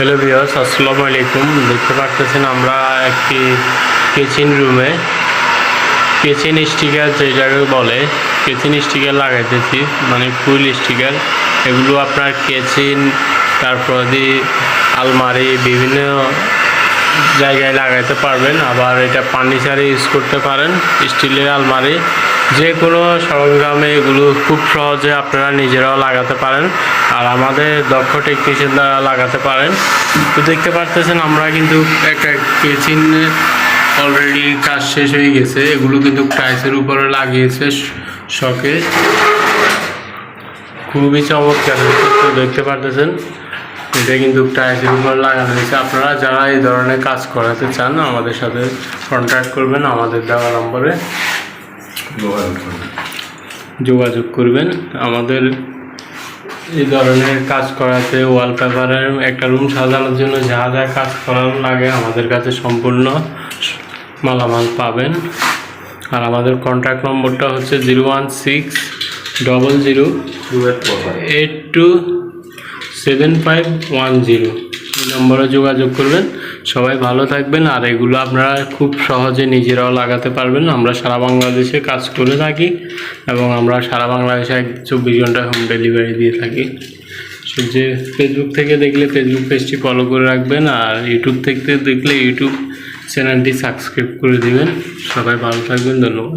Hello viewers, আসসালামু আলাইকুম। দেখতে পাচ্ছেন আমরা একটি কিচেন রুমে কিচেন স্টিকার যেটাকে বলে কিচেন স্টিকার লাগাইতেছি, মানে ফুল স্টিকার। এগুলো আপনার কিচেন, তারপর দিয়ে আলমারি বিভিন্ন জায়গায় লাগাইতে পারবেন। আবার এটা ফার্নিচারে ইউজ করতে পারেন। স্টিলের আলমারি যে কোনো সরঞ্জামে এগুলো খুব সহজে আপনারা নিজেরাও লাগাতে পারেন, আর আমাদের দক্ষ টেকনিশিয়ান দ্বারা লাগাতে পারেন। তো দেখতে পারতেছেন আমরা কিন্তু একটা কিচেন অলরেডি কাজ শেষ হয়ে গেছে। এগুলো কিন্তু টাইলসের উপরে লাগিয়েছে শকে, খুবই চমৎকার। তো দেখতে পারতেছেন এটা কিন্তু টাইলসের উপর লাগানো হয়েছে। আপনারা যারা এই ধরনের কাজ করাতে চান আমাদের সাথে কন্ট্যাক্ট করবেন, আমাদের দেওয়া নম্বরে যোগাযোগ করবেন। আমাদের এই ধরনের কাজ করাতে ওয়ালপেপারের একটা রুম সাজানোর জন্য যা যা কাজ করানো লাগে আমাদের কাছে সম্পূর্ণ মালামাল পাবেন। আর আমাদের কন্ট্যাক্ট নম্বরটা হচ্ছে 01600827510। এই নম্বরে যোগাযোগ করবেন। সবাই ভালো থাকবেন। আর এগুলো আপনারা খুব সহজে নিজেরাও লাগাতে পারবেন। আমরা সারা বাংলাদেশে কাজ করে থাকি এবং আমরা সারা বাংলাদেশে 24 ঘন্টা হোম ডেলিভারি দিয়ে থাকি। যে ফেসবুক থেকে দেখলে ফেসবুক পেজটি ফলো করে রাখবেন, আর ইউটিউব থেকে দেখলে ইউটিউব চ্যানেলটি সাবস্ক্রাইব করে দিবেন। সবাই ভালো থাকবেন। ধন্যবাদ।